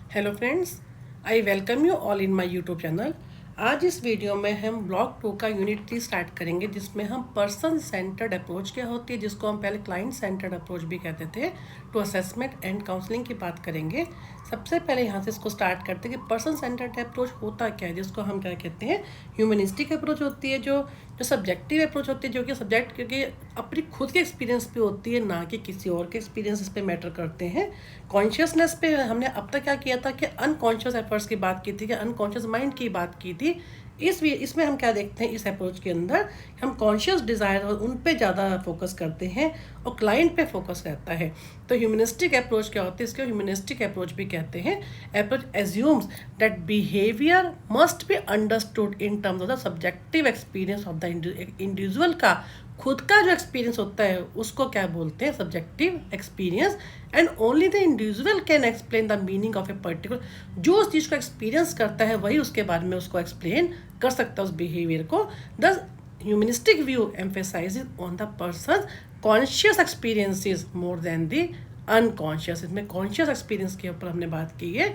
Hello friends, I welcome you all in my YouTube channel. आज इस video में हम ब्लॉक 2 का यूनिट 3 स्टार्ट करेंगे, जिसमें हम पर्सन सेंटर्ड अप्रोच क्या होती है, जिसको हम पहले क्लाइंट सेंटर्ड अप्रोच भी कहते थे, टू असेसमेंट एंड काउंसलिंग की बात करेंगे। सबसे पहले यहाँ से इसको स्टार्ट करते हैं कि पर्सन सेंटर्ड अप्रोच होता क्या है, जिसको हम क्या कहते हैं, ह्यूमनिस्टिक अप्रोच होती है, जो सब्जेक्टिव अप्रोच होती है, जो कि सब्जेक्ट क्योंकि अपनी खुद के एक्सपीरियंस पे होती है, ना कि किसी और के एक्सपीरियंस इस पे मैटर करते हैं। कॉन्शियसनेस पे हमने अब तक क्या किया था कि अनकॉन्शियस एफर्ट्स की बात की थी, कि अनकॉन्शियस माइंड की बात की थी। इसमें हम क्या देखते हैं, इस अप्रोच के अंदर हम कॉन्शियस डिज़ायर और उन पे ज़्यादा फोकस करते हैं और क्लाइंट पे फोकस रहता है। तो ह्यूमनिस्टिक अप्रोच क्या होती है, इसको ह्यूमनिस्टिक अप्रोच भी कहते हैं। Approach assumes that behaviour must be understood in terms of the subjective experience of the individual का खुद का जो एक्सपीरियंस होता है उसको क्या बोलते हैं, subjective experience. And only the individual can explain the meaning of a particular, जो उस चीज़ को एक्सपीरियंस करता है वही उसके बारे में उसको एक्सप्लेन कर सकता है उस बिहेवियर को। The humanistic view emphasises on the person conscious experiences more than the unconscious. इसमें कॉन्शियस एक्सपीरियंस के ऊपर हमने बात की है।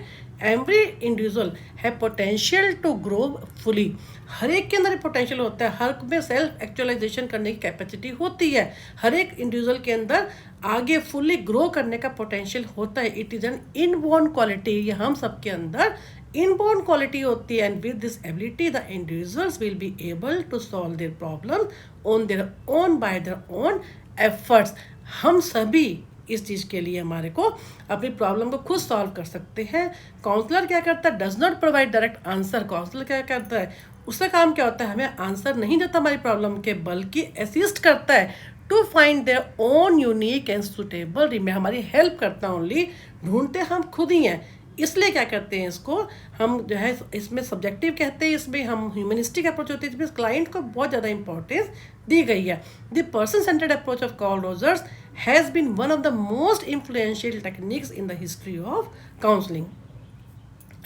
एवरी इंडिविजुअल है पोटेंशियल टू ग्रो फुली, हर एक के अंदर पोटेंशियल होता है, हर में सेल्फ एक्चुअलाइजेशन करने की कैपेसिटी होती है, हर एक इंडिविजुअल के अंदर आगे फुली ग्रो करने का पोटेंशियल होता है। It is an inborn quality, ये हम सबके अंदर इनबॉर्न क्वालिटी होती है। And with this ability the individuals will be able to solve their problem on their own by their own efforts. हम सभी इस चीज़ के लिए हमारे को अपनी प्रॉब्लम को खुद सॉल्व कर सकते हैं। काउंसलर क्या करता है, does not provide direct answer. Counsellor क्या करता है, उसका काम क्या होता है, हमें आंसर नहीं देता हमारी प्रॉब्लम के, बल्कि असिस्ट करता है to find their own unique and suitable remedy. हमारी हेल्प करता ओनली, ढूंढते हम खुद ही हैं। इसलिए क्या करते हैं, इसको हम जो है इसमें सब्जेक्टिव कहते हैं, इसमें हम ह्यूमनिस्टिक अप्रोच होती है, जिसमें क्लाइंट को बहुत ज़्यादा इंपॉर्टेंस दी गई है। The person centred approach of Carl Rogers has been one of the most influential techniques in the history of counselling.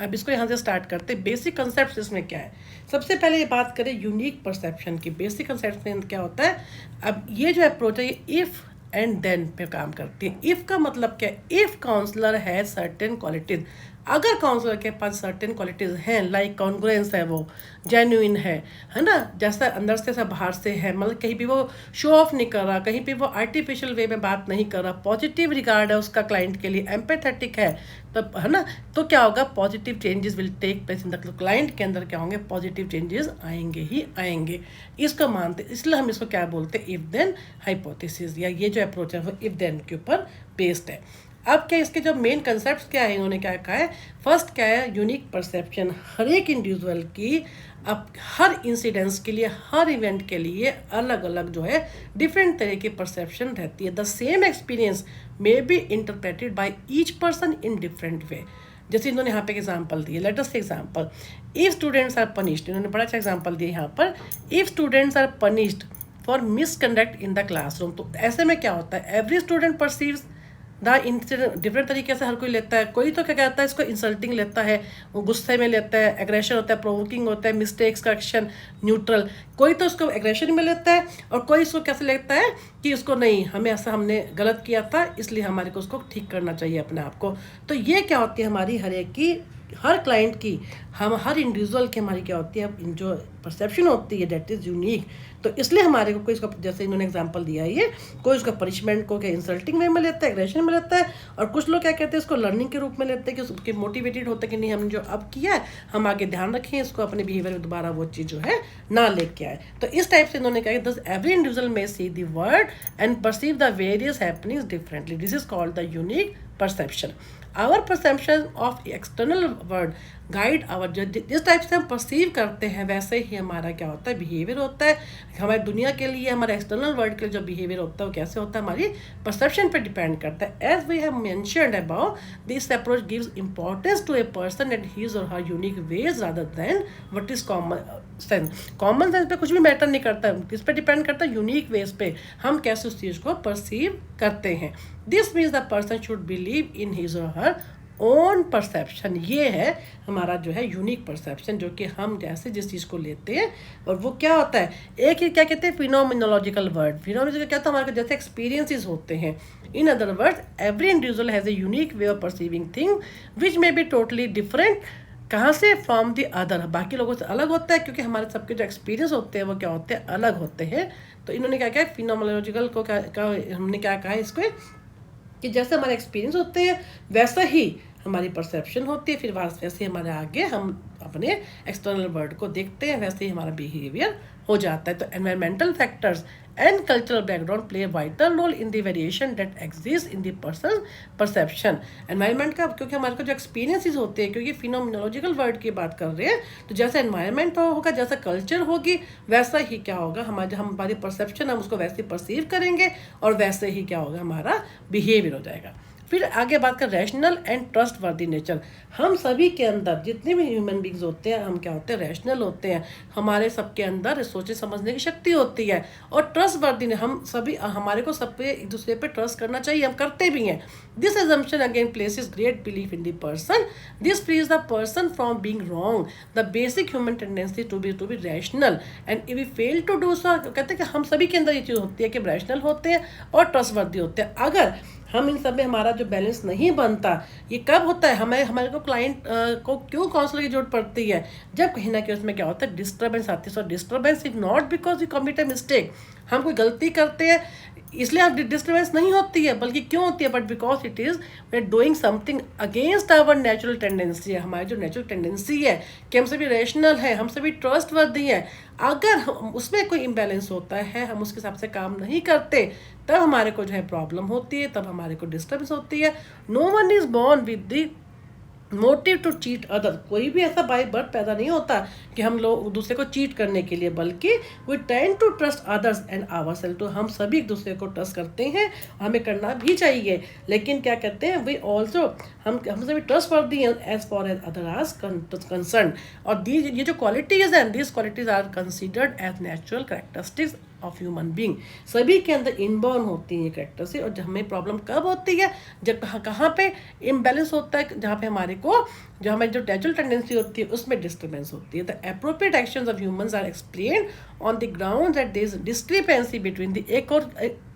अब इसको यहाँ से स्टार्ट करते हैं। बेसिक कंसेप्ट इसमें क्या है, सबसे पहले ये बात करें यूनिक परसेप्शन की। बेसिक कंसेप्ट में क्या होता है, अब ये जो अप्रोच है ये इफ़ एंड देन पे काम करती है। इफ़ का मतलब क्या है, इफ़ काउंसलर है सर्टेन क्वालिटीज़, अगर काउंसलर के पास सर्टेन क्वालिटीज़ हैं, लाइक कॉन्ग्रुएंस है, वो जेन्युइन है ना, जैसा अंदर से ऐसा बाहर से है, मतलब कहीं भी वो शो ऑफ नहीं कर रहा, कहीं भी वो आर्टिफिशियल वे में बात नहीं कर रहा, पॉजिटिव रिगार्ड है उसका क्लाइंट के लिए, एम्पैथेटिक है, तो है ना, तो क्या होगा, positive changes will take place in the client के अंदर क्या होंगे, पॉजिटिव चेंजेस आएंगे ही आएंगे। इसको मानते, इसलिए हम इसको क्या बोलते हैं, इफ देन हाइपोथेसिस, या ये जो अप्रोच है वो इफ देन के ऊपर बेस्ड है। अब क्या इसके जो मेन कंसेप्ट क्या है, इन्होंने क्या कहा है, फर्स्ट क्या है, यूनिक परसेप्शन। हर एक इंडिविजुअल की अब हर इंसिडेंस के लिए, हर इवेंट के लिए अलग अलग जो है डिफरेंट तरह की परसेप्शन रहती है। The same experience may be interpreted by each person in different way. जैसे इन्होंने यहाँ पे एग्जाम्पल दिए, let us example, if students are punished, इन्होंने बड़ा अच्छा एग्जाम्पल दिया यहाँ पर, if students are punished for misconduct in the classroom. तो ऐसे में क्या होता है, every student perceives the incident different तरीके से हर कोई लेता है। कोई तो क्या कहता है, इसको इंसल्टिंग लेता है, वो गुस्से में लेता है, एग्रेशन होता है, प्रोवोकिंग होता है, मिस्टेक्स करेक्शन, न्यूट्रल। कोई तो उसको एग्रेशन में लेता है और कोई इसको कैसे लेता है कि उसको नहीं, हमें ऐसा हमने गलत किया था इसलिए हमारे को उसको ठीक करना चाहिए अपने आप को। तो ये क्या होती है हमारी हर एक की, हर क्लाइंट की, हम हर इंडिविजुअल की हमारी क्या होती है, जो परसेप्शन होती है डेट इज़ यूनिक। तो इसलिए हमारे को कोई इसका, जैसे इन्होंने एग्जांपल दिया है, ये कोई उसका पनिशमेंट को क्या इंसल्टिंग वे में लेता है, एग्रेशन में लेता है, और कुछ लोग क्या कहते हैं इसको लर्निंग के रूप में लेते हैं, कि उसके मोटिवेटेड होते हैं कि नहीं, हमने जो अब किया है हम आगे ध्यान रखें, इसको अपने बिहेवियर में दोबारा वो चीज़ जो है ना लेके आए। तो इस टाइप से इन्होंने कहा, दस every individual may see the world and perceive the various happenings differently, this is called the unique perception. Our perception of external world guide our, जिस टाइप से हम परसीव करते हैं वैसे ही हमारा क्या होता है, बिहेवियर होता है। हमारी दुनिया के लिए, हमारे एक्सटर्नल वर्ल्ड के लिए जो बिहेवियर होता है वो कैसे होता है, हमारी परसेप्शन पे डिपेंड करता है। As we have mentioned about, this approach gives importance to a person and his or her unique ways rather than what is common sense. Common sense पे कुछ भी मैटर नहीं करता, किस पे डिपेंड करता है, यूनिक वेज पे हम कैसे उस चीज़ को परसीव करते हैं। This means the person should believe in his or her own perception. ये है हमारा जो है यूनिक परसेप्शन, जो कि हम जैसे जिस चीज़ को लेते हैं और वो क्या होता है, एक ही क्या कहते हैं फिनोमिनोलॉजिकल वर्ड। फिनोमिनोलॉजिकल क्या होता है, हमारे जैसे एक्सपीरियंसेस होते हैं। In other words every individual has a unique way of perceiving thing which may be totally different कहाँ से फ्रॉम द अदर, बाकी लोगों से अलग होता है, क्योंकि हमारे सबके जो एक्सपीरियंस होते हैं वो क्या होते हैं, अलग होते हैं। तो इन्होंने क्या कहा फिनोमिनोलॉजिकल को हमने क्या कहा इसको, कि जैसे हमारे एक्सपीरियंस होते हैं वैसा ही हमारी परसेप्शन होती है, फिर वैसे ही हमारे आगे हम अपने एक्सटर्नल वर्ल्ड को देखते हैं, वैसे ही हमारा बिहेवियर हो जाता है। तो environmental factors and cultural background play vital role in the variation that exist in the person perception. Environment का, क्योंकि हमारे को जो एक्सपीरियंसेस होते हैं, क्योंकि फिनोमिनोलॉजिकल वर्ड की बात कर रहे हैं, तो जैसा एनवायरमेंट होगा, जैसा कल्चर होगी, वैसा ही क्या होगा हमारी परसेप्शन, हम उसको वैसे परसीव करेंगे और वैसे ही क्या होगा हमारा बिहेवियर हो जाएगा। फिर आगे बात कर रैशनल एंड ट्रस्ट वर्दी नेचर। हम सभी के अंदर जितने भी ह्यूमन बींग्स होते हैं, हम क्या होते हैं, रैशनल होते हैं। हमारे सबके अंदर सोचने समझने की शक्ति होती है, और ट्रस्ट वर्दी ने हम सभी, हमारे को सब पे एक दूसरे पे ट्रस्ट करना चाहिए, हम करते भी हैं। This assumption again places great belief in the person. This frees the person from being wrong the basic human tendency to be rational and if we fail to do so, कहते हैं कि हम सभी के अंदर ये चीज़ होती है कि रैशनल होते हैं और ट्रस्ट वर्दी होते हैं। अगर हम इन सब में हमारा जो बैलेंस नहीं बनता, ये कब होता है, हमारे को क्लाइंट को क्यों काउंसलर की जरूरत पड़ती है, जब कहीं ना कहीं उसमें क्या होता है, डिस्टर्बेंस आती है। So disturbance is not because you commit a mistake, हम कोई गलती करते हैं इसलिए अब डिस्टर्बेंस नहीं होती है, बल्कि क्यों होती है, but because it is we are doing something against our natural tendency है। हमारी जो नेचुरल टेंडेंसी है कि हम सभी रेशनल है, हम सभी ट्रस्ट वर्दी हैं, अगर उसमें कोई इम्बैलेंस होता है, हम उसके हिसाब से काम नहीं करते, तब हमारे को जो है प्रॉब्लम होती है, तब हमारे को डिस्टर्बेंस होती है। No one is born with the motive to cheat other. कोई भी ऐसा बाय बर्थ पैदा नहीं होता कि हम लोग दूसरे को चीट करने के लिए, बल्कि we tend to trust others and ourselves. तो हम सभी एक दूसरे को ट्रस्ट करते हैं, हमें करना भी चाहिए, लेकिन क्या कहते हैं, वी ऑल्सो हम सभी ट्रस्ट वर्दी हैं as far as other are concern. और ये जो क्वालिटीज हैं, these qualities are considered as natural characteristics of human being. सभी के अंदर इनबॉर्न होती है कैरेक्टर से। और जब हमें प्रॉब्लम कब होती है, जब कहाँ पे इम्बैलेंस होता है, जहाँ पे हमारे को जो हमारी जो नेचुरल टेंडेंसी होती है उसमें डिस्टर्बेंस होती है। The appropriate actions of humans are explained on the ground that there is discrepancy between the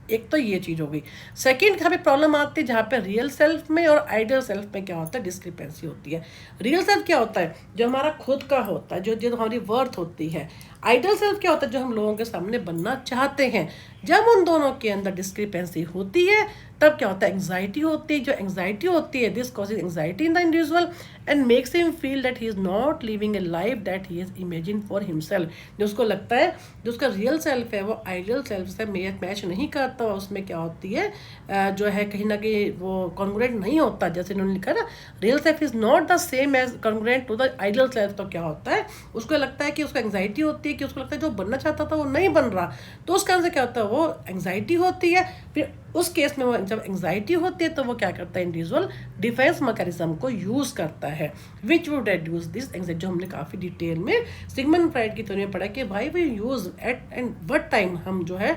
एक तो ये चीज़ हो गई। सेकेंड यहाँ पे प्रॉब्लम आती है जहाँ पे रियल सेल्फ में और आइडियल सेल्फ में क्या होता है, डिस्क्रिपेंसी होती है। रियल सेल्फ क्या होता है, जो हमारा खुद का होता है, जो हमारी वर्थ होती है। आइडियल सेल्फ क्या होता है, जो हम लोगों के सामने बनना चाहते हैं। जब उन दोनों के अंदर डिस्क्रिपेंसी होती है, तब क्या होता है, एंग्जाइटी होती है। जो एंग्जाइटी होती है, this causes anxiety in the individual and makes him feel that he is not living A life that he is imagine for himself. जो उसको लगता है जो उसका रियल सेल्फ है वो आइडियल सेल्फ से मैच नहीं करता, उसमें क्या होती है, जो है कहीं ना कहीं वो कॉन्ग्रुएंट नहीं होता। जैसे इन्होंने लिखा ना, real self is not the same as congruent to the ideal self. तो क्या होता है, उसको लगता है कि उसको एंग्जाइटी होती है, कि उसको लगता है जो बनना चाहता था वो नहीं बन रहा, तो उस कारण से क्या होता है, वो एंग्जाइटी होती है। फिर उस केस में वो जब एंग्जाइटी होती है तो वो क्या करता है, इंडिविजुअल डिफेंस मैकेनिज्म को यूज़ करता है, which would reduce this anxiety. जो हमने काफ़ी डिटेल में सिगमंड फ्राइड की थ्योरी में पढ़ा कि why we use at and what time, हम जो है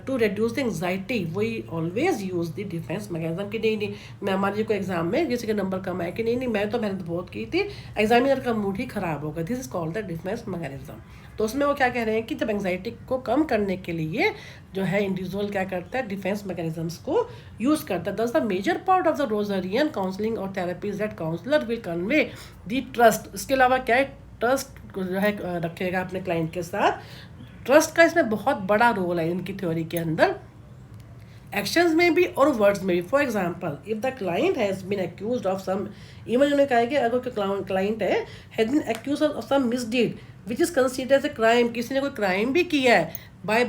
to reduce the anxiety we always use the defence mechanism. कि नहीं मैं हमारे को एग्जाम में किसी के नंबर कम आए कि नहीं मैं तो मेहनत बहुत की थी, एग्जामिनर का मूड ही खराब होगा, this is called the defence mechanism. तो उसमें वो क्या कह रहे हैं कि जब एंग्जाइटी को कम करने के लिए जो है इंडिविजुअल क्या करता है, डिफेंस मैकेनिज्म्स को यूज़ करता है। Thus the major part of the Rogerian counselling or therapies that counsellor will convey the trust. इसके अलावा क्या है, ट्रस्ट जो है रखेगा अपने क्लाइंट के साथ। ट्रस्ट का इसमें बहुत बड़ा रोल है इनकी थ्योरी के अंदर, एक्शंस में भी और वर्ड्स में भी। For example, if the client has been accused of some, even उन्होंने कहा है कि अगर क्लाइंट है has been accused of some misdeed which is considered as a crime, किसी ने कोई क्राइम भी किया है, बाय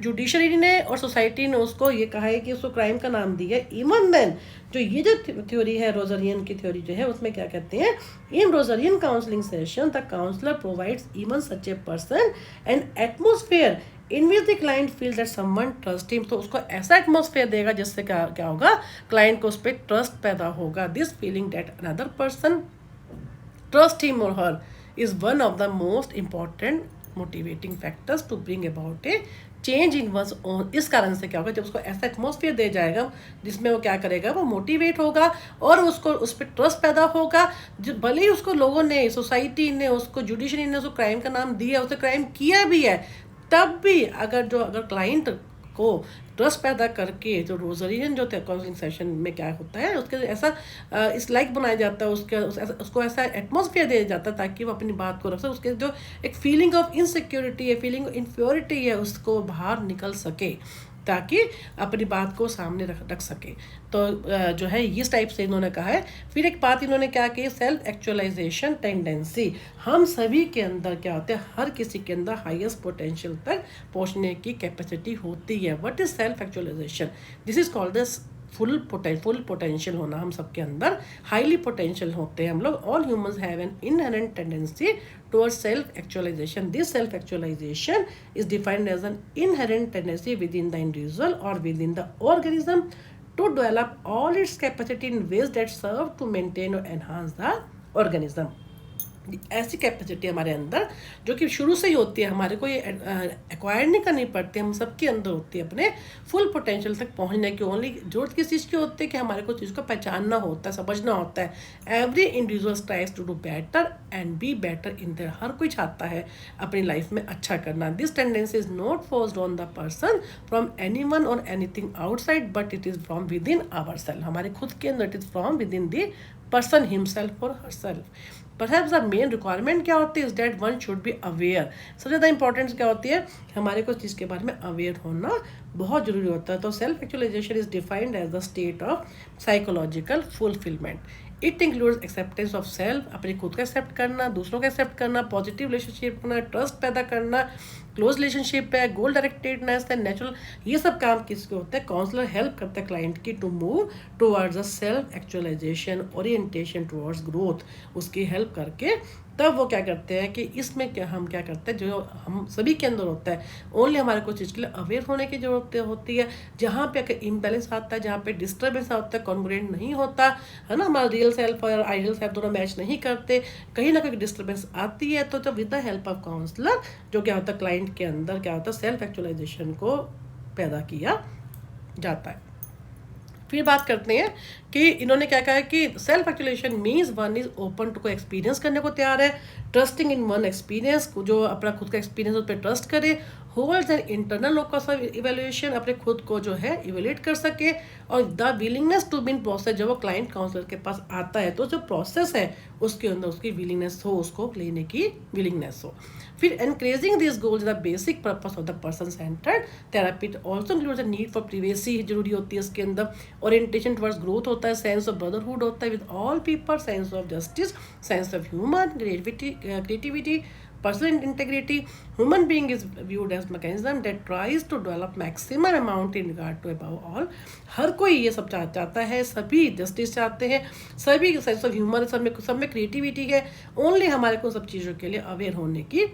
जुडिशरी ने और सोसाइटी ने उसको ये कहा है कि उसको क्राइम का नाम दिया है, इवन देन जो ये जो थ्योरी है रोजरियन की थ्योरी जो है उसमें क्या कहते हैं, in Rogerian counselling session the counsellor provides even such a person and atmosphere in which the client feel that someone trust him. तो उसको ऐसा एटमोसफेयर देगा जिससे क्या होगा, क्लाइंट को उस पर ट्रस्ट पैदा होगा। This feeling that another person trust him और हर is one of the most important motivating factors to bring about a change in one's own. इस कारण से क्या होगा, जब उसको ऐसा एटमॉस्फेयर दे जाएगा जिसमें वो क्या करेगा, वो मोटिवेट होगा और उसको उस पर ट्रस्ट पैदा होगा। भले ही उसको लोगों ने, सोसाइटी ने, उसको जुडिशरी ने उसको क्राइम का नाम दिया, उसने क्राइम किया भी है, तब भी अगर क्लाइंट को ट्रस्ट पैदा करके जो रोजरियन जो काउंसलिंग सेशन में क्या होता है, उसके ऐसा इस लाइक बनाया जाता है, उसको ऐसा एटमॉस्फेयर दिया जाता है ताकि वो अपनी बात को रख सके, उसके जो एक फीलिंग ऑफ इनसिक्योरिटी है, फीलिंग ऑफ इन्फ्योरिटी है, उसको बाहर निकल सके, ताकि अपनी बात को सामने रख सके। तो जो है इस टाइप से इन्होंने कहा है। फिर एक बात इन्होंने क्या की, सेल्फ एक्चुअलाइजेशन टेंडेंसी। हम सभी के अंदर क्या होता है, हर किसी के अंदर हाईएस्ट पोटेंशियल तक पहुंचने की कैपेसिटी होती है। What is self actualisation? This is called this full potential होना। हम सबके अंदर हाईली पोटेंशियल होते हैं हम लोग। All humans have an inherent tendency towards self-actualization. This self-actualization is defined as an inherent tendency within the individual or within the organism to develop all its capacity in ways that serve to maintain or enhance the organism. ऐसी capacity हमारे अंदर जो कि शुरू से ही होती है, हमारे को ये एक्वायर नहीं करनी पड़ती, हम सबके अंदर होती है अपने फुल पोटेंशियल तक पहुंचने की। ओनली जरूरत किस चीज़ की होती है कि हमारे को चीज़ को पहचानना होता है, समझना होता है। Every individual tries to do better and be better in their. हर कोई चाहता है अपनी लाइफ में अच्छा करना। This tendency is not forced on the person from anyone or anything outside, but it is from within our self. हमारे खुद के अंदर, it is from within the person himself or herself. Perhaps the main requirement क्या होती है, is that one should be aware. सबसे ज़्यादा importance क्या होती है, हमारे को चीज़ के बारे में अवेयर होना बहुत जरूरी होता है। तो self actualisation is defined as the state of psychological fulfilment. It includes acceptance of self, अपने खुद का एक्सेप्ट करना, दूसरों का एक्सेप्ट करना, पॉजिटिव रिलेशनशिप करना, ट्रस्ट पैदा करना, क्लोज रिलेशनशिप है, गोल डायरेक्टेडनेस है, नेचुरल। ये सब काम किसके होते हैं, काउंसलर हेल्प करता है क्लाइंट की to move towards a self actualisation, orientation towards growth. उसकी हेल्प करके तब वो क्या करते हैं कि इसमें क्या हम क्या करते हैं, जो हम सभी के अंदर होता है। ओनली हमारे को चीज़ के लिए अवेयर होने की जरूरत होती है। जहाँ पे अगर इम्बैलेंस आता है, जहाँ पे डिस्टर्बेंस आता है, कॉन्ग्रुएंट नहीं होता है ना, हमारा रियल सेल्फ और आइडियल सेल्फ दोनों मैच नहीं करते, कहीं ना कहीं डिस्टर्बेंस आती है, तो जब with the help of counsellor जो क्या होता है, क्लाइंट के अंदर क्या होता है, सेल्फ एक्चुअलाइजेशन को पैदा किया जाता है। फिर बात करते हैं कि इन्होंने क्या कहा है कि self actualisation means one is open to को एक्सपीरियंस करने को तैयार है, ट्रस्टिंग इन वन एक्सपीरियंस, जो अपना खुद का एक्सपीरियंस उस पर ट्रस्ट करे, holds an internal locus of evaluation, अपने खुद को जो है इवेल्युएट कर सके, और the willingness to be in process, जब वो क्लाइंट काउंसलर के पास आता है तो जो प्रोसेस है उसके अंदर उसकी विलिंगनेस हो, उसको लेने की विलिंगनेस हो। फिर encouraging this goals the basic purpose of the person centred therapy. It also includes the need for privacy, जरूरी होती है इसके अंदर। ओरिएंटेशन टुवर्ड्स ग्रोथ होता है, सेंस ऑफ ब्रदरहुड होता है with all people, sense of justice, sense of human creativity, personal integrity. Human being is viewed as mechanism that tries to develop maximum amount in regard to above all. हर कोई ये सब चाहता है, सभी justice चाहते हैं, सभी सेंस ऑफ ह्यूमर, सब में क्रिएटिविटी है। ओनली हमारे को सब चीज़ों के लिए अवेयर होने की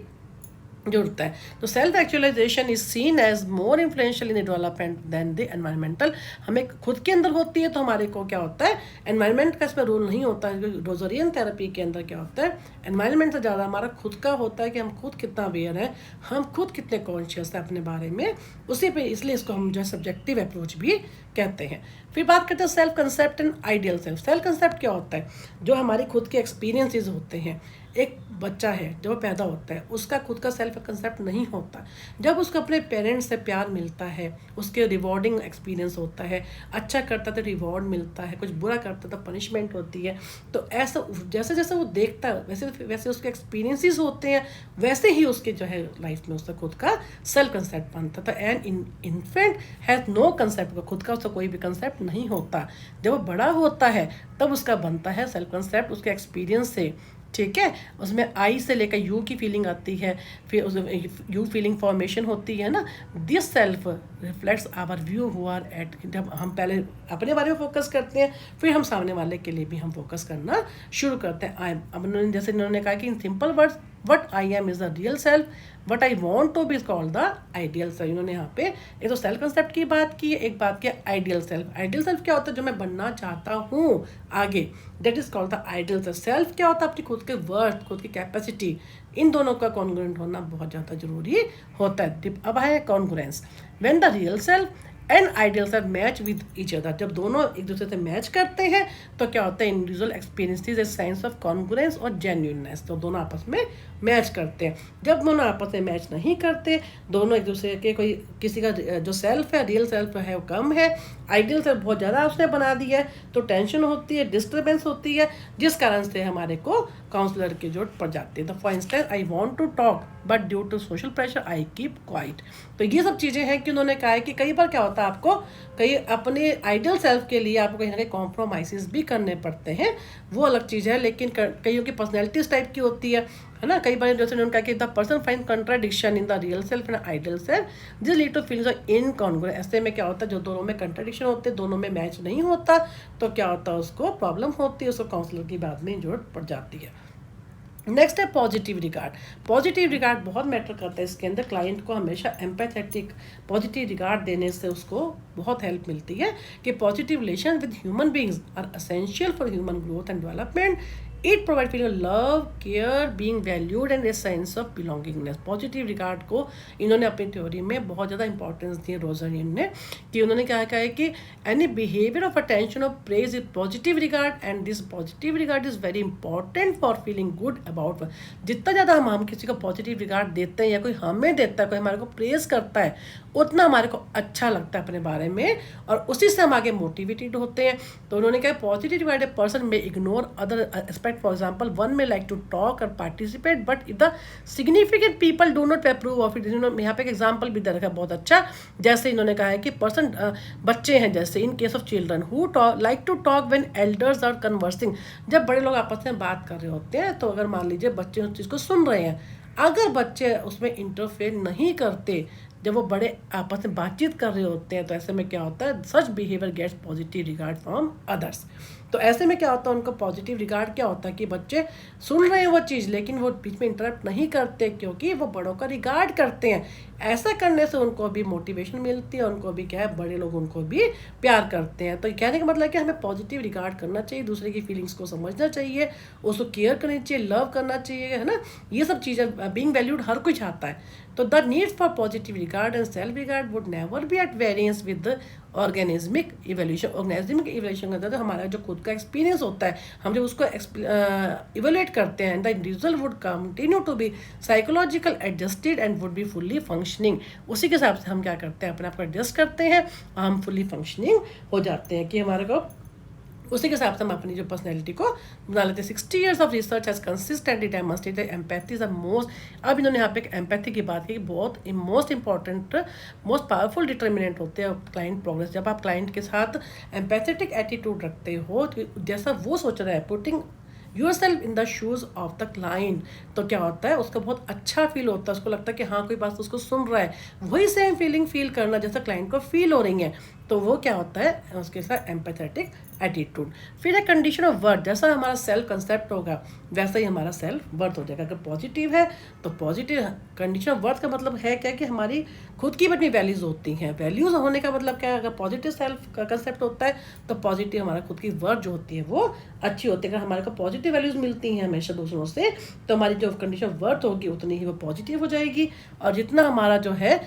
जरूरत है। तो self actualisation is seen as more influential in the development than the environmental. हमें खुद के अंदर होती है तो हमारे को क्या होता है, एनवायरमेंट का इसमें रोल नहीं होता है। रोजरियन थेरेपी के अंदर क्या होता है, एनवायरमेंट से ज़्यादा हमारा खुद का होता है कि हम खुद कितना अवेयर हैं, हम खुद कितने कॉन्शियस हैं अपने बारे में, उसी पे इसलिए इसको हम जो है सब्जेक्टिव अप्रोच भी कहते हैं। फिर बात करते हैं self concept and ideal self. Self concept क्या होता है, जो हमारे खुद के एक्सपीरियंसेस होते हैं। एक बच्चा है जब वो पैदा होता है, उसका खुद का सेल्फ कंसेप्ट नहीं होता। जब उसको अपने पेरेंट्स से प्यार मिलता है, उसके रिवॉर्डिंग एक्सपीरियंस होता है, अच्छा करता तो रिवॉर्ड मिलता है, कुछ बुरा करता तो पनिशमेंट होती है। तो ऐसा जैसे जैसे वो देखता है वैसे वैसे उसके एक्सपीरियंसेस होते हैं, वैसे ही उसके जो है लाइफ में उसका खुद का सेल्फ कंसेप्ट बनता था। And infant has no concept, खुद का उसका कोई भी कंसेप्ट नहीं होता। जब वो बड़ा होता है तब उसका बनता है सेल्फ कंसेप्ट उसके एक्सपीरियंस से, ठीक है। उसमें आई से लेकर यू की फीलिंग आती है, फिर उस यू फीलिंग फॉर्मेशन होती है ना। This self reflects our view who are at. जब हम पहले अपने बारे में फोकस करते हैं, फिर हम सामने वाले के लिए भी हम फोकस करना शुरू करते हैं। अब उन्होंने जैसे इन्होंने कहा कि in simple words what I am is the real self, what I want to be is called the ideal self. इन्होंने यहाँ पे एक तो सेल्फ कंसेप्ट की बात की, एक बात की आइडियल सेल्फ। आइडियल सेल्फ क्या होता है, जो मैं बनना चाहता हूँ आगे, that is called the ideal self. Self क्या होता है, अपनी खुद के वर्थ, खुद की कैपेसिटी, इन दोनों का कॉन्ग्रुएंट होना बहुत ज़्यादा जरूरी होता है। अब है congruence, when the real self and ideal self match with each other. जब दोनों एक दूसरे से मैच करते हैं तो क्या होता है, individual experiences A science of congruence और जेन्युइननेस। तो दोनों आपस में मैच करते हैं। जब दोनों आपस में मैच नहीं करते, दोनों एक दूसरे के, कोई किसी का जो सेल्फ है, रियल सेल्फ है, वो कम है, आइडियल सेल्फ बहुत ज़्यादा उसने बना दिया है, तो टेंशन होती है, डिस्टर्बेंस होती है, जिस कारण से हमारे को काउंसलर की जरूरत पड़ जाती है। तो for instance I want to talk but due to social pressure I keep quiet. तो ये सब चीज़ें हैं कि उन्होंने कहा है कि कई बार क्या होता है, आपको कई अपने आइडियल सेल्फ के लिए आपको कहीं ना कहीं कॉम्प्रोमाइज़ भी करने पड़ते हैं, वो अलग चीज़ है। लेकिन कईयों की पर्सनैलिटी इस टाइप की होती है ना। कई बार जैसे उन्होंने कहा कि the person find contradiction in the real self and ideal self this lead to feelings of incongruence. ऐसे में क्या होता है, जो दोनों में कंट्राडिक्शन होते हैं, दोनों में मैच नहीं होता, तो क्या होता है, उसको प्रॉब्लम होती है, उसको काउंसलर की बाद में जरूरत पड़ जाती है। नेक्स्ट है पॉजिटिव रिगार्ड। पॉजिटिव रिगार्ड बहुत मैटर करता है इसके अंदर। क्लाइंट को हमेशा एम्पैथेटिक पॉजिटिव रिगार्ड देने से उसको बहुत हेल्प मिलती है कि positive relation with human beings are essential for human growth and development. It provide feeling of love, care, being valued and a sense of belongingness. Positive regard को इन्होंने अपनी थ्योरी में बहुत ज़्यादा इंपॉर्टेंस दी है, रोजरियन ने, कि उन्होंने क्या कहा है कि any behaviour of attention of praise is positive regard and this positive regard is very important for feeling good about. जितना ज़्यादा हम किसी को पॉजिटिव रिगार्ड देते हैं या कोई हमें देता है, कोई हमारे को प्रेज करता है, उतना हमारे को अच्छा लगता है अपने बारे में, और उसी से हम आगे मोटिवेटेड होते हैं। तो उन्होंने कहा पॉजिटिव रिगार्ड ए पर्सन में ignore other aspect. For example, one में लाइक टू टॉक और participate but if the significant people do not approve of it. इन्होंने यहाँ पे एक एग्जाम्पल भी दे रखा है बहुत अच्छा। जैसे इन्होंने कहा है कि पर्सन बच्चे हैं, जैसे in case of children who like to talk when elders are conversing. जब बड़े लोग आपस में बात कर रहे होते हैं, तो अगर मान लीजिए बच्चे उस चीज़ को सुन रहे हैं, अगर बच्चे उसमें इंटरफेयर नहीं करते, जब वो बड़े आपस में बातचीत कर रहे होते हैं, तो ऐसे में क्या होता है, such behaviour gets positive regard from others. तो ऐसे में क्या होता है, उनको पॉजिटिव रिगार्ड क्या होता है कि बच्चे सुन रहे हैं वो चीज़, लेकिन वो बीच में इंटरप्ट नहीं करते, क्योंकि वो बड़ों का रिगार्ड करते हैं। ऐसा करने से उनको भी मोटिवेशन मिलती है, उनको भी क्या है, बड़े लोग उनको भी प्यार करते हैं। तो कहने का मतलब है कि हमें पॉजिटिव रिगार्ड करना चाहिए, दूसरे की फीलिंग्स को समझना चाहिए, उसको केयर करनी चाहिए, लव करना चाहिए, है ना। ये सब चीज़ें, बीइंग वैल्यूड हर कोई चाहता है। तो the need for positive regard and self regard would never be at variance with organismic evolution. Organismic evolution का तो हमारा जो खुद का एक्सपीरियंस होता है, हम जब उसको इवेल्युएट करते हैं, the individual would continue to be psychological adjusted and would be fully functioning. उसी के हिसाब से हम क्या करते हैं, अपने आप को एडजस्ट करते हैं और हम फुल्ली फंक्शनिंग हो जाते हैं, कि हमारे को उसी के हिसाब से हम अपनी जो पर्सनैलिटी को बना लेते हैं। 60 years of research has consistently demonstrated empathy is the most. अब इन्होंने यहाँ पे एक एम्पैथी की बात की, बहुत most important, most powerful determinant होते हैं क्लाइंट प्रोग्रेस। जब आप क्लाइंट के साथ एम्पैथेटिक एटीट्यूड रखते हो, जैसा वो सोच रहा है, putting yourself in the shoes of the client, तो क्या होता है, उसको बहुत अच्छा फील होता है, उसको लगता है कि हाँ कोई बात उसको सुन रहा है, वही सेम फीलिंग फील करना जैसा क्लाइंट को फील हो रही है, तो वो क्या होता है, उसके साथ एम्पैथेटिक एटीट्यूड। फिर एक कंडीशन ऑफ वर्थ, जैसा हमारा सेल्फ कंसेप्ट होगा वैसा ही हमारा सेल्फ वर्थ हो जाएगा। अगर पॉजिटिव है तो पॉजिटिव कंडीशन ऑफ वर्थ का मतलब है क्या, कि हमारी खुद की अपनी वैल्यूज़ होती हैं। वैल्यूज़ होने का मतलब क्या है, अगर पॉजिटिव सेल्फ का कंसेप्ट होता है तो पॉजिटिव हमारा खुद की वर्थ जो होती है वो अच्छी होती है। अगर हमारे को पॉजिटिव वैल्यूज़ मिलती हैं हमेशा दूसरों से, तो हमारी जो कंडीशन ऑफ वर्थ होगी उतनी ही वो पॉजिटिव हो जाएगी, और जितना हमारा जो है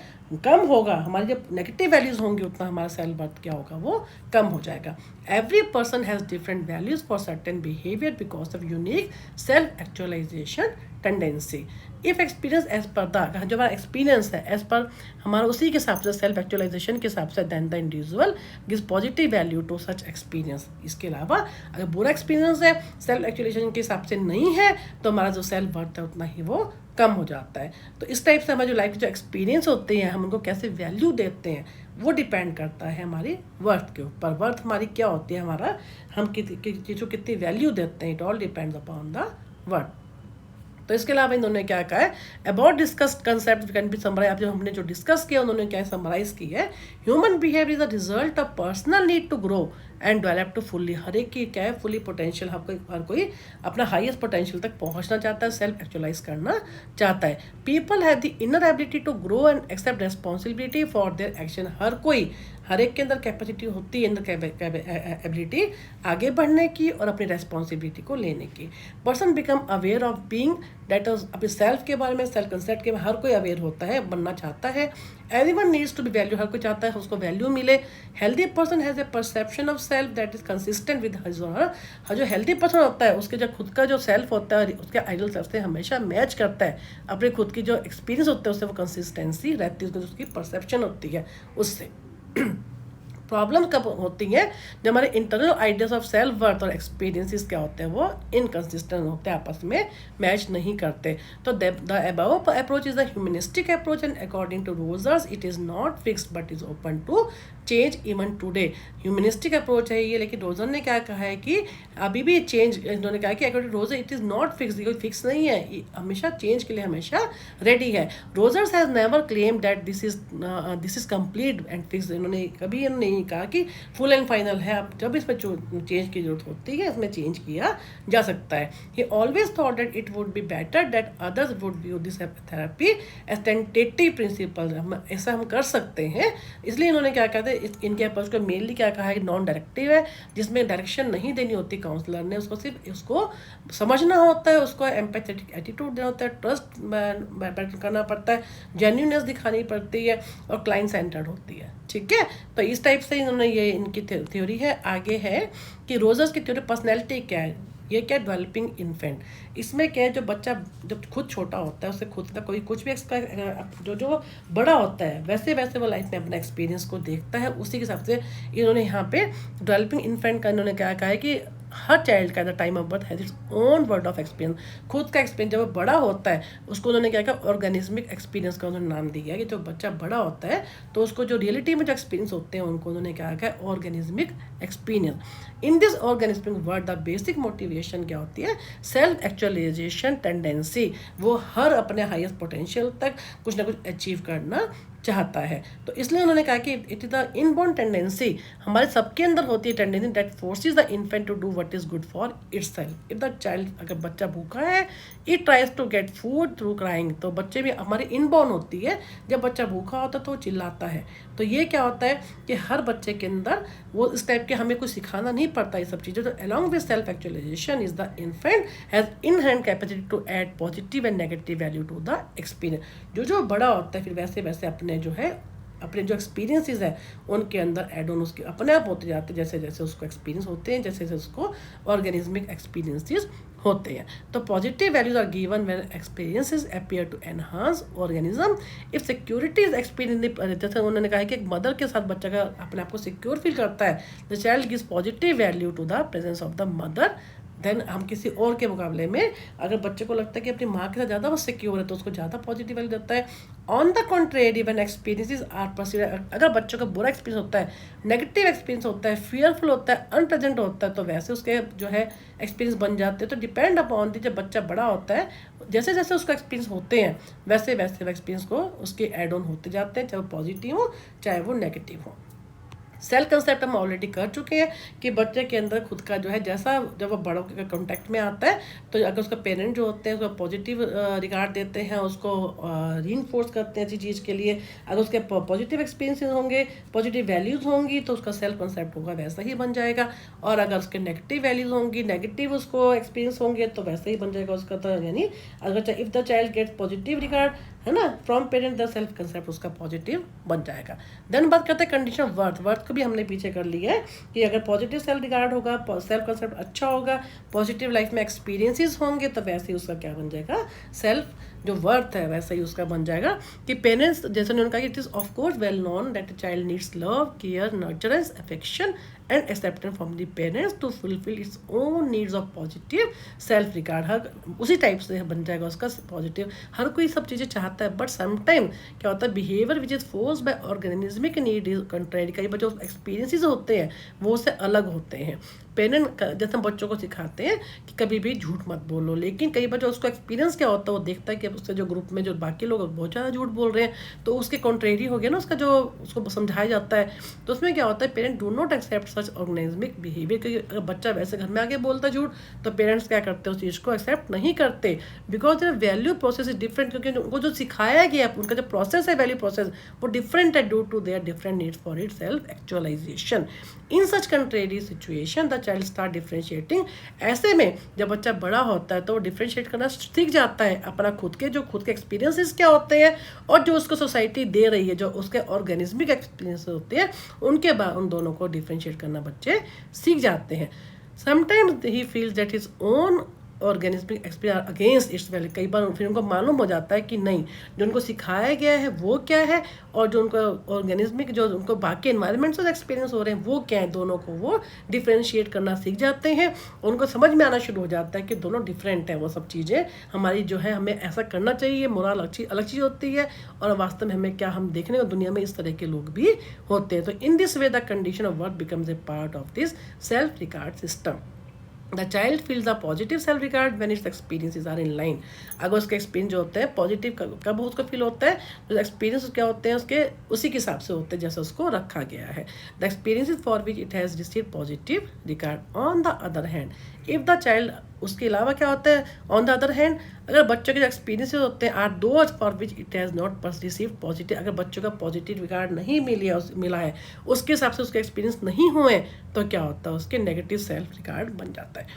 कम होगा, हमारी जब नेगेटिव वैल्यूज़ होंगी, उतना हमारा सेल्फ वर्थ क्या होगा, वो कम हो जाएगा। Every person has different values for certain behaviour because of unique self actualisation tendency. If experience as per the, जो हमारा एक्सपीरियंस है एज पर हमारा उसी के हिसाब से, सेल्फ एक्चुअलाइजेशन के हिसाब से, then the individual gives positive value to such experience. इसके अलावा अगर बुरा एक्सपीरियंस है, सेल्फ एक्चुअलाइजेशन के हिसाब से नहीं है, तो हमारा जो सेल्फ वर्थ है उतना ही वो कम हो जाता है। तो इस टाइप से हमारे जो लाइफ के जो एक्सपीरियंस होते हैं, हम उनको कैसे वैल्यू देते हैं, वो डिपेंड करता है हमारी वर्थ के ऊपर। वर्थ हमारी क्या होती है, हमारा हम चीज़ को कितनी वैल्यू देते हैं, it all depends upon the worth. तो इसके अलावा इन्होंने क्या कहा है, about discussed concept can be summarise, जो हमने जो डिस्कस किया उन्होंने क्या समराइज की है, human behaviour is a result of personal need to grow and develop to fully. हर एक की क्या है, फुली पोटेंशियल, हर कोई अपना हाईएस्ट पोटेंशियल तक पहुंचना चाहता है, सेल्फ एक्चुअलाइज करना चाहता है। People have the inner ability to grow and accept responsibility for their action. हर एक के अंदर कैपेसिटी होती है, अंदर एबिलिटी आगे बढ़ने की और अपनी रेस्पॉन्सिबिलिटी को लेने की। Person become aware of being that is, अपने सेल्फ के बारे में, सेल्फ कंसेप्ट के बारे में हर कोई अवेयर होता है, बनना चाहता है। Everyone needs to be value, हर कोई चाहता है उसको वैल्यू मिले। Healthy person has a perception of self that is consistent with his or her. जो हेल्दी पर्सन होता है उसके जो खुद का जो सेल्फ होता है उसके आइडियल सेल्फ से हमेशा मैच करता है, अपने खुद की जो एक्सपीरियंस होता है उससे वो कंसिस्टेंसी रहती है, उसकी परसेप्शन होती है उससे। प्रॉब्लम कब होती है, जब हमारे internal ideas of self worth और एक्सपीरियंसेस क्या होते हैं वो इनकंसिस्टेंट होते हैं, आपस में मैच नहीं करते। तो the above approach is the humanistic approach and according to Rogers it is not fixed but is open to change even today. Humanistic approach है ये, लेकिन रोजर ने क्या कहा है कि अभी भी चेंज, इन्होंने कहा कि according to Roger it is not fix, कोई फिक्स नहीं है, ये हमेशा चेंज के लिए हमेशा रेडी है। Rogers has never claim that this is complete and fix. इन्होंने कभी नहीं कहा कि फुल एंड फाइनल है, अब जब इसमें चेंज की जरूरत होती है इसमें चेंज किया जा सकता है। He always thought that it would be better that others would view this therapy as tentative principle. ऐसा हम कर सकते हैं, इसलिए इन्होंने क्या कहते हैं, इनके अप्रोच को मेनली क्या कहा है, नॉन डायरेक्टिव है, जिसमें डायरेक्शन नहीं देनी होती काउंसलर ने, उसको सिर्फ उसको समझना होता है, उसको एम्पैथेटिक एटीट्यूड देना होता है, ट्रस्ट करना पड़ता है, जेन्युइननेस दिखानी पड़ती है और क्लाइंट सेंटर्ड होती है। ठीक है, तो इस टाइप से इन्होंने ये इनकी थ्योरी है। आगे है कि रोजर्स की थ्योरी पर्सनैलिटी क्या है, ये क्या, डेवलपिंग इन्फेंट। इसमें क्या है, जो बच्चा जब खुद छोटा होता है उससे खुद का कोई कुछ भी जो बड़ा होता है वैसे वैसे वो लाइफ में अपना एक्सपीरियंस को देखता है, उसी के हिसाब से इन्होंने यहाँ पे डेवलपिंग इन्फेंट का इन्होंने क्या कहा है कि हर चाइल्ड का the time of birth has its own word of experience. खुद का एक्सपीरियंस जब वो बड़ा होता है उसको उन्होंने क्या कहा, ऑर्गेनिज्मिक एक्सपीरियंस का उन्होंने नाम दिया कि जो बच्चा बड़ा होता है तो उसको जो रियलिटी में जो एक्सपीरियंस होते हैं उनको उन्होंने क्या कहा, organismic experience. In this organismic word the basic motivation क्या होती है, सेल्फ एक्चुअलाइजेशन टेंडेंसी। वो हर अपने हाईएस्ट पोटेंशियल तक कुछ ना कुछ अचीव करना चाहता है। तो इसलिए उन्होंने कहा कि it is the inborn tendency, हमारे सबके अंदर होती है tendency that forces the infant to do what is good for itself. If the child, अगर बच्चा भूखा है, it tries to get food through crying. तो बच्चे भी हमारी इनबॉर्न होती है, जब बच्चा भूखा होता है तो वो चिल्लाता है। तो ये क्या होता है कि हर बच्चे के अंदर वो इस टाइप के, हमें कुछ सिखाना नहीं पड़ता ये सब चीज़ें। तो along with self actualisation is the infant has in hand capacity to add positive and negative value to the experience. जो बड़ा होता है फिर वैसे वैसे अपने जो है अपने जो एक्सपीरियंसेस है उनके अंदर एड ऑन उसके अपने आप होते जाते हैं, जैसे जैसे उसको एक्सपीरियंस होते हैं, जैसे जैसे उसको ऑर्गेनिज्मिक एक्सपीरियंसेस होते हैं। तो positive values are given when experiences appear to enhance organism. If security is experience, जैसे उन्होंने कहा कि एक मदर के साथ बच्चा का अपने आप को सिक्योर फील करता है, the child gives positive value to the presence of the mother then हम किसी और के मुकाबले में, अगर बच्चे को लगता है कि अपनी माँ के साथ ज़्यादा वो सिक्योर है तो उसको ज़्यादा पॉजिटिव वैल्यू देता है। On the contrary when experiences are perceived, अगर बच्चों का बुरा एक्सपीरियंस होता है, नेगेटिव एक्सपीरियंस होता है, फियरफुल होता है, अनप्रेजेंट होता है, तो वैसे उसके जो है एक्सपीरियंस बन जाते हैं। तो डिपेंड अपॉन दी, जब बच्चा बड़ा होता है जैसे जैसे उसका एक्सपीरियंस होते हैं वैसे वैसे एक्सपीरियंस को उसके एड ऑन होते जाते हैं, चाहे वो पॉजिटिव हो चाहे वो नेगेटिव हो। सेल्फ कंसेप्ट हम ऑलरेडी कर चुके हैं कि बच्चे के अंदर खुद का जो है, जैसा जब वो बड़ों के कॉन्टैक्ट में आता है तो अगर उसका पेरेंट जो होते हैं उसको पॉजिटिव रिगार्ड देते हैं, उसको रीइंफोर्स करते हैं ऐसी चीज़ के लिए, अगर उसके पॉजिटिव एक्सपीरियंसेस होंगे, पॉजिटिव वैल्यूज़ होंगी तो उसका सेल्फ कंसेप्ट होगा वैसा ही बन जाएगा। और अगर उसके नेगेटिव वैल्यूज़ होंगी, नेगेटिव उसको एक्सपीरियंस होंगे तो वैसे ही बन जाएगा उसका। तो यानी अगर if the child gets positive regard है ना from parent, the self concept उसका पॉजिटिव बन जाएगा। देन बात करते हैं कंडीशन ऑफ वर्थ। वर्थ को भी हमने पीछे कर लिया है कि अगर पॉजिटिव सेल्फ रिगार्ड होगा, सेल्फ कंसेप्ट अच्छा होगा, पॉजिटिव लाइफ में एक्सपीरियंसेस होंगे तो वैसे ही उसका क्या बन जाएगा, सेल्फ जो वर्थ है वैसा ही उसका बन जाएगा। कि पेरेंट्स, जैसे उन्होंने कहा, it is of course well known that child needs love, care, nurturance, affection and acceptance from the parents to fulfil its own needs of positive self regard. हर उसी टाइप से बन जाएगा उसका पॉजिटिव। हर कोई सब चीज़ें चाहता है, बट समटाइम क्या होता है behaviour which is force by organismic need is contrary. कई बार जो एक्सपीरियंसेस होते हैं वो उससे अलग होते हैं। पेरेंट जैसे हम बच्चों को सिखाते हैं कि कभी भी झूठ मत बोलो, लेकिन कई बार जो उसको एक्सपीरियंस क्या होता है वो देखता है कि उससे जो ग्रुप में जो बाकी लोग बहुत ज़्यादा झूठ बोल रहे हैं, तो उसके कॉन्ट्रेरी हो गया ना उसका, जो उसको समझाया जाता है। तो उसमें क्या होता है parent do not accept such organismic behaviour. क्योंकि अगर बच्चा वैसे घर में आके बोलता है झूठ, तो पेरेंट्स क्या करते हैं उस चीज़ को एक्सेप्ट नहीं करते, because their value process is different. क्योंकि उनको जो सिखाया गया है, उनका जो प्रोसेस है वैल्यू प्रोसेस, वो डिफरेंट है due to their different needs for it self actualization. In such contrary situation the child start differentiating. ऐसे में जब बच्चा बड़ा होता है तो वो डिफरेंशिएट करना सीख जाता है अपना खुद के एक्सपीरियंसेस क्या होते हैं और जो उसको सोसाइटी दे रही है, जो उसके ऑर्गेनिज्मिक एक्सपीरियंस होते हैं, उनके बाद उन दोनों को डिफरेंशिएट करना बच्चे सीख जाते हैं। Sometimes he feels that his own organismic experience against it's value. कई बार फिर उनको मालूम हो जाता है कि नहीं, जो उनको सिखाया गया है वो क्या है और जो उनको ऑर्गेनिज्मिक जो उनको बाकी एनवायरनमेंट से एक्सपीरियंस हो रहे हैं वो क्या है, दोनों को वो डिफरेंशिएट करना सीख जाते हैं। उनको समझ में आना शुरू हो जाता है कि दोनों डिफरेंट है वो सब चीज़ें। हमारी जो है हमें ऐसा करना चाहिए, मोरल अलग चीज़ होती है, और वास्तव में हमें क्या हम देखने को दुनिया में इस तरह के लोग भी होते हैं। तो in this way the condition of worth becomes a part of this self regard system. The child feels the positive self regard when its experiences are in line. अगर उसके एक्सपीरियंस जो होते हैं पॉजिटिव कब उसको फील होता है, जो एक्सपीरियंस क्या होते हैं उसके उसी के हिसाब से होते हैं जैसे उसको रखा गया है। The experiences for which it has received positive regard. On the other hand if the child, उसके अलावा क्या होता है ऑन द अदर हैंड, अगर बच्चों के जो एक्सपीरियंसेस होते हैं are those for which it has not received positive, अगर बच्चों का पॉजिटिव रिगार्ड नहीं मिला है, उसके हिसाब से उसके एक्सपीरियंस नहीं हुए, तो क्या होता है उसके नेगेटिव सेल्फ रिगार्ड बन जाता है।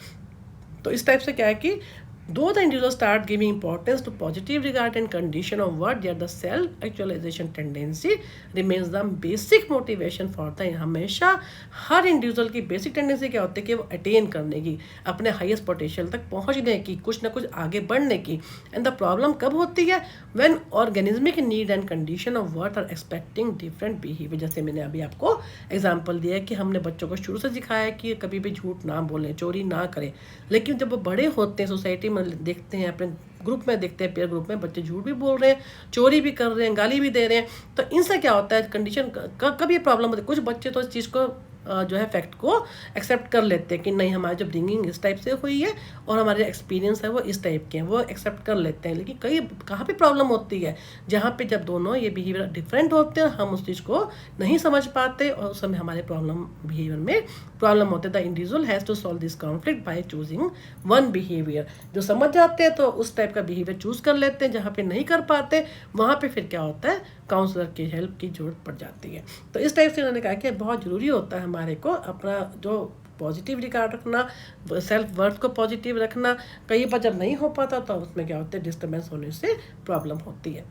तो इस टाइप से क्या है कि though the individual start giving importance to positive regard and condition of what, yet the self actualization tendency remains the basic motivation for the। हमेशा हर इंडिविजुअल की बेसिक टेंडेंसी क्या होती है कि वो अटेन करने की, अपने हाईएस्ट पोटेंशियल तक पहुंचने की, कुछ ना कुछ आगे बढ़ने की। एंड द प्रॉब्लम कब होती है when organismic need and condition of worth are expecting different behaviour. जैसे मैंने अभी आपको एग्जाम्पल दिया है कि हमने बच्चों को शुरू से सिखाया कि कभी भी झूठ ना बोलें, चोरी ना करें, लेकिन जब वो बड़े होते हैं सोसाइटी देखते हैं, अपने ग्रुप में देखते हैं, पेयर ग्रुप में बच्चे झूठ भी बोल रहे हैं, चोरी भी कर रहे हैं, गाली भी दे रहे हैं, तो इनसे क्या होता है कंडीशन कब ये प्रॉब्लम होती है। कुछ बच्चे तो इस चीज़ को जो है फैक्ट को एक्सेप्ट कर लेते हैं कि नहीं हमारी जो ब्रिंगिंग इस टाइप से हुई है और हमारे एक्सपीरियंस है वो इस टाइप के हैं, वो एक्सेप्ट कर लेते हैं। लेकिन कई कहाँ पे प्रॉब्लम होती है, जहाँ पे जब दोनों ये बिहेवियर डिफरेंट होते हैं, हम उस चीज़ को नहीं समझ पाते और उस समय हमारे बिहेवियर में प्रॉब्लम होते हैं। The individual has to solve this conflict by choosing one behaviour. जो समझ जाते हैं तो उस टाइप का बिहेवियर चूज कर लेते हैं, जहाँ पे नहीं कर पाते वहाँ पे फिर क्या होता है काउंसलर की हेल्प की जरूरत पड़ जाती है। तो इस टाइप से उन्होंने कहा कि बहुत ज़रूरी होता है हमारे को अपना जो पॉजिटिव रिगार्ड रखना, सेल्फ वर्थ को पॉजिटिव रखना। कई बार जब नहीं हो पाता तो उसमें क्या होता है डिस्टर्बेंस होने से प्रॉब्लम होती है।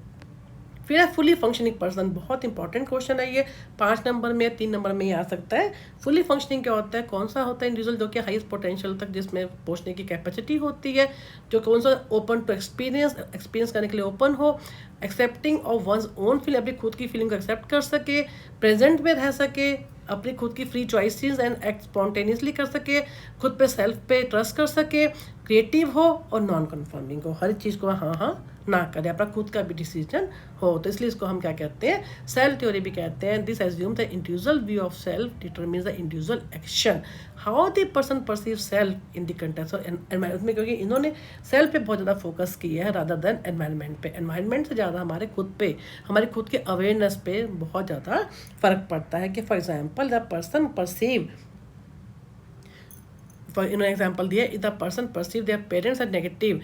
फिर है फुली फंक्शनिंग पर्सन। बहुत इंपॉर्टेंट क्वेश्चन है ये, 5 नंबर में 3 नंबर में ही आ सकता है। फुली फंक्शनिंग क्या होता है, कौन सा होता है इंडिविजुअल जो कि हाईएस्ट पोटेंशियल तक जिसमें पहुंचने की कैपेसिटी होती है, जो कौन सा ओपन टू एक्सपीरियंस करने के लिए ओपन हो, accepting of one's own feel, अपनी खुद की फीलिंग को एक्सेप्ट कर सके, प्रेजेंट में रह सके, अपनी खुद की free choices and act spontaneously कर सके, खुद पे सेल्फ पे ट्रस्ट कर सके, क्रिएटिव हो और नॉन कन्फर्मिंग हो, हर चीज़ को हाँ ना करे, अपना खुद का भी डिसीजन हो। तो इसलिए इसको हम क्या कहते हैं सेल्फ थ्योरी भी कहते हैं। This assume the individual view of self determines the individual action, how the person perceive self in the context of environment में, क्योंकि इन्होंने सेल्फ पे बहुत ज़्यादा फोकस किया है रादर देन एनवायरनमेंट पे। एनवायरनमेंट से ज़्यादा हमारे खुद पे, हमारे खुद के अवेयरनेस पे बहुत ज़्यादा फर्क पड़ता है। कि for example the person perceive, इन्होंने एग्जाम्पल दिया, if the person perceive their parents are negative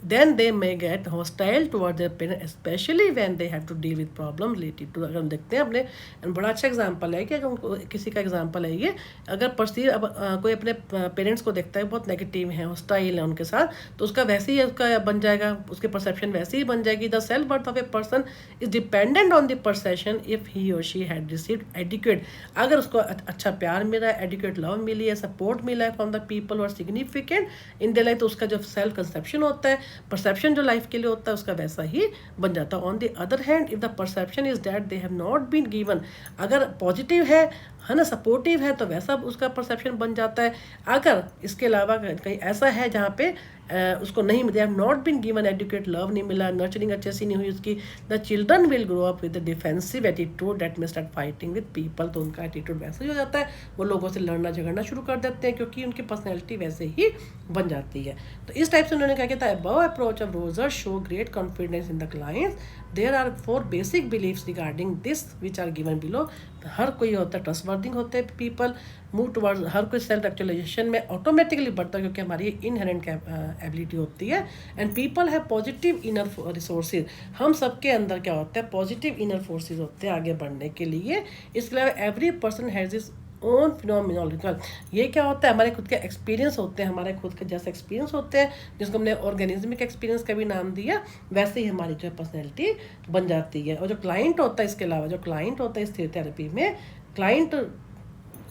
then they may get hostile toward their parents, especially when they have to deal with problem related to। अगर हम देखते हैं अपने, बड़ा अच्छा example है कि अगर उनको किसी का एग्जांपल है ये, अगर परसीव अब कोई अपने पेरेंट्स को देखता है बहुत नेगेटिव है, हॉस्टाइल है उनके साथ, तो उसका वैसे ही उसका बन जाएगा, उसकी परसेप्शन वैसे ही बन जाएगी। The self worth of a person is dependent on the perception if he और शी हैड रिसीव्ड एडिक्वेट, अगर उसको अच्छा प्यार मिला है, एडिक्वेट लव मिली है, सपोर्ट मिला है फ्रॉम द पीपल और सिग्निफिकेंट इन द लाइफ, तो उसका जो सेल्फ कंसेप्शन होता है, परसेप्शन जो लाइफ के लिए होता है उसका वैसा ही बन जाता है। On the other hand if the perception is that they have not been given, अगर पॉजिटिव है है ना, सपोर्टिव है तो वैसा उसका परसेप्शन बन जाता है। अगर इसके अलावा कहीं ऐसा है जहाँ पे उसको नहीं, they have not been given educate, love नहीं मिला, नर्चरिंग अच्छे से नहीं हुई उसकी, the children will grow up with the defensive attitude that may start fighting with people. तो उनका एटीट्यूड वैसे ही हो जाता है, वो लोगों से लड़ना झगड़ना शुरू कर देते हैं क्योंकि उनकी पर्सनैलिटी वैसे ही बन जाती है। तो इस टाइप से उन्होंने क्या किया था, above approach of Roger show great confidence in the clients, there are 4 basic believes regarding this which are given below. हर कोई होता है ट्रस्टवर्दिंग होते हैं पीपल, मूव टुवर्ड्स, हर कोई सेल्फ एक्चुअलाइजेशन में ऑटोमेटिकली बढ़ता है क्योंकि हमारी इनहेरेंट एबिलिटी होती है। एंड पीपल है पॉजिटिव इनर रिसोर्सेज, हम सबके अंदर क्या होता है, पॉजिटिव इनर फोर्सेज होते हैं आगे बढ़ने के लिए। इसके अलावा every person has his own phenomenological, ये क्या होता है, हमारे खुद के एक्सपीरियंस होते हैं, हमारे खुद के जैसे एक्सपीरियंस होते हैं, जिसको हमने ऑर्गेनिज्मिक एक्सपीरियंस का भी नाम दिया, वैसे ही हमारी जो है पर्सनैलिटी बन जाती है। और जो क्लाइंट होता है, इसके अलावा जो क्लाइंट होता है इस थेरेपी में, क्लाइंट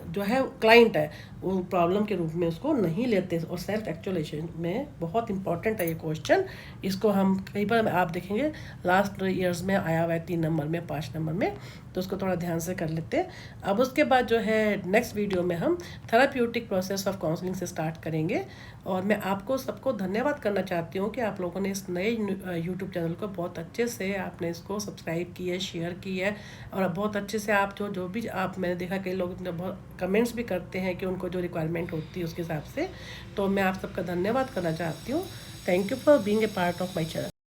जो है क्लाइंट है वो प्रॉब्लम के रूप में उसको नहीं लेते। और सेल्फ एक्चुअलाइजेशन में बहुत इंपॉर्टेंट है ये क्वेश्चन, इसको हम कई बार आप देखेंगे लास्ट ईयर्स में आया हुआ है 3 नंबर में, 5 नंबर में, तो उसको थोड़ा ध्यान से कर लेते हैं। अब उसके बाद जो है नेक्स्ट वीडियो में हम थेराप्यूटिक प्रोसेस ऑफ काउंसलिंग से स्टार्ट करेंगे। और मैं आपको सबको धन्यवाद करना चाहती हूँ कि आप लोगों ने इस नए यूट्यूब चैनल को बहुत अच्छे से आपने इसको सब्सक्राइब की है, शेयर की है, और बहुत अच्छे से आप जो भी आप, मैंने देखा कई लोग बहुत कमेंट्स भी करते हैं कि उनको जो रिक्वायरमेंट होती है उसके हिसाब से, तो मैं आप सबका धन्यवाद करना चाहती हूँ। Thank you for being a part of my channel.